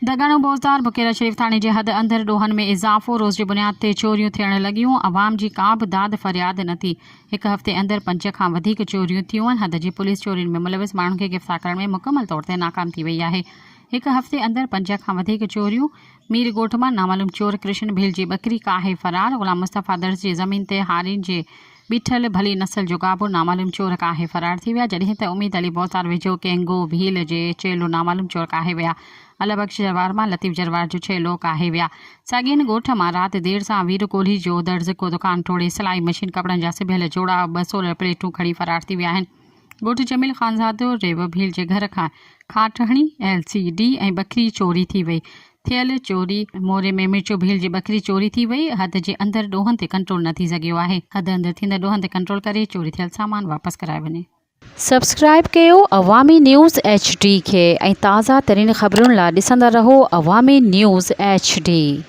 दगाणो बोज़दार बुकेरा शरीफ थाणे जे हद अंदर ॾोहनि में इज़ाफ़ो रोज़ जी बुनियाद ते चोरियूं थियण लॻियूं। अवाम जी का बि दाद फ़रियाद न थी। हिक हफ़्ते अंदर 5 खां वधीक चोरियूं थियूं आहिनि। हद जी पुलिस चोरियुनि में मुलविस माण्हुनि खे गिरफ़्तार करण में मुकमल तौर ते नाकाम थी वई आहे। हिक हफ़्ते अंदर 5 खां वधीक चोरियूं। मीर ॻोठ मां नामालूम चोर कृष्ण भील जी बकरी काहे फ़रार। ग़ुलाम मुस्तफ़ा दर्स जी ज़मीन ते हारिन जे बीठल भली नस्ल जो गाबो नामालूम चोर काहे फ़रार थी विया, जॾहिं त उम्मीद अली बोज़दार वेझो केंगो भील जे चेलो नामालूम चोर काहे विया। अलबख्श जरवार मां लतीफ़ जरवार जो चेलो काहे विया। साॻियनि ॻोठ मां राति देर सां वीर कोहली जो दर्ज़ को दुकान तोड़े सिलाई मशीन कपड़नि जा सिबियल जोड़ा 200 प्लेटूं खणी फ़रार थी विया आहिनि। ॻोठ जमील ख़ानज़ादो रेव भील जे घर खां खाटहणी LCD ऐं बकरी चोरी थी वई। थियल चोरी मोरे में मिर्चो भील जी बकरी चोरी थी वई। हद जे अंदरि ॾोहनि ते कंट्रोल न थी सघियो आहे। हद अंदरि थींदड़ ॾोहनि ते कंट्रोल करे चोरी थियल सामान वापसि कराए वञे। सब्सक्राइब कयो अवामी न्यूज़ HD खे ऐं ताज़ा तरीन ख़बरुनि लाइ ॾिसंदा रहो अवामी न्यूज़ HD।